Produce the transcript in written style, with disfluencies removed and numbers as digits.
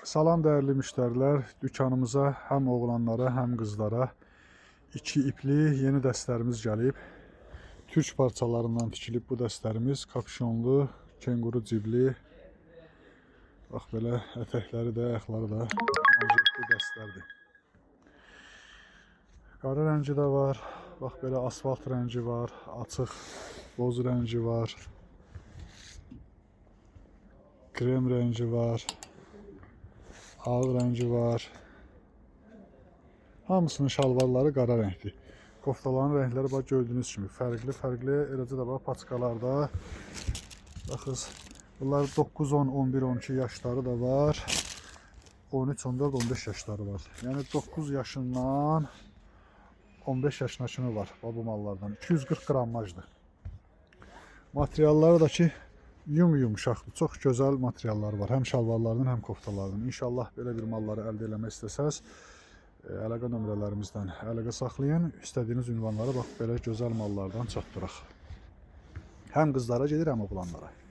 Salam dəyərli müştərilər, dükanımıza həm oğlanlara, həm qızlara 2 ipli yeni dəstlərimiz gəlib. Türk parçalarından tikilib bu dəstlərimiz, kapşonlu, kenguru cibli. Bax belə ətəkləri də, ayaqları da nazik dəstlərdir. Qara rəngi də var, bax belə asfalt rəngi var, açıq boz rəngi var, krem rəngi var. Ağ rəngi var. Hamısının şalvarları qara rəngdir. Koftaların rəngləri bax gördüyünüz kimi fərqli. Eləcə də bax paçkalarda. Baxız, bunlar 9, 10, 11, 12 yaşları da var. 13, 14, 15 yaşları var. Yəni 9 yaşından 15 yaşına kimi var bu mallardan. 240 qrammajdır. Materialları da ki yumuşaqdır. Çox gözəl materiallar var. Həm şalvarlardan, həm koftalardan. İnşallah belə bir malları əldə eləmək istəsəz, əlaqə nömrələrimizdən əlaqə saxlayın. İstədiyiniz ünvanlara bax belə gözəl mallardan çatdıraq. Həm qızlara gedir, həm oğlanlara.